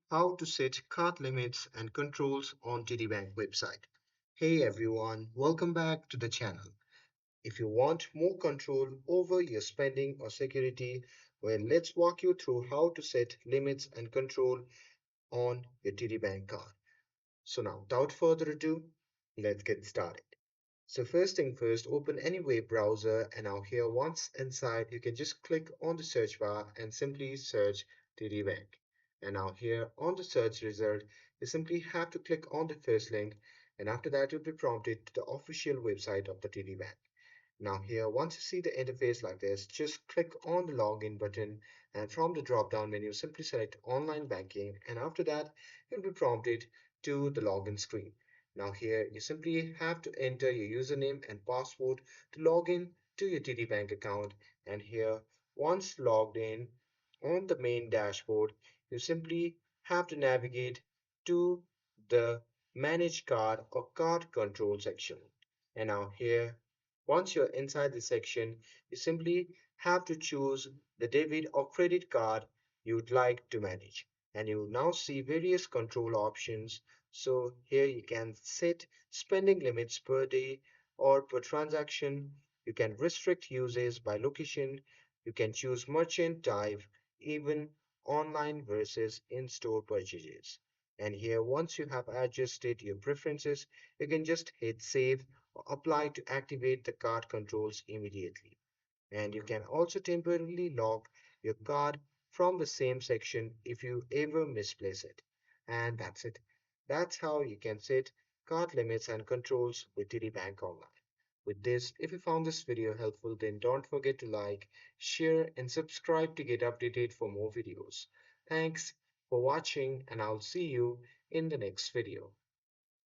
How to set card limits and controls on TD Bank website. Hey everyone, welcome back to the channel. If you want more control over your spending or security, well, let's walk you through how to set limits and control on your TD Bank card. So now, without further ado, let's get started. So first thing first, open any web browser and now here once inside you can just click on the search bar and simply search TD Bank. And now here on the search result, you simply have to click on the first link and after that you'll be prompted to the official website of the TD Bank. Now here, once you see the interface like this, just click on the login button and from the drop-down menu, simply select online banking and after that, you'll be prompted to the login screen. Now here, you simply have to enter your username and password to log in to your TD Bank account and here, once logged in on the main dashboard, you simply have to navigate to the Manage Card or Card Control section. And now here, once you're inside the section, you simply have to choose the debit or credit card you'd like to manage. And you will now see various control options. So here you can set spending limits per day or per transaction. You can restrict uses by location. You can choose merchant type, even online versus in-store purchases. And here, once you have adjusted your preferences, you can just hit save apply to activate the card controls immediately. And you can also temporarily lock your card from the same section if you ever misplace it. And that's it. That's how you can set card limits and controls with TD Bank Online. With this, if you found this video helpful, then don't forget to like, share, and subscribe to get updated for more videos. Thanks for watching, and I'll see you in the next video.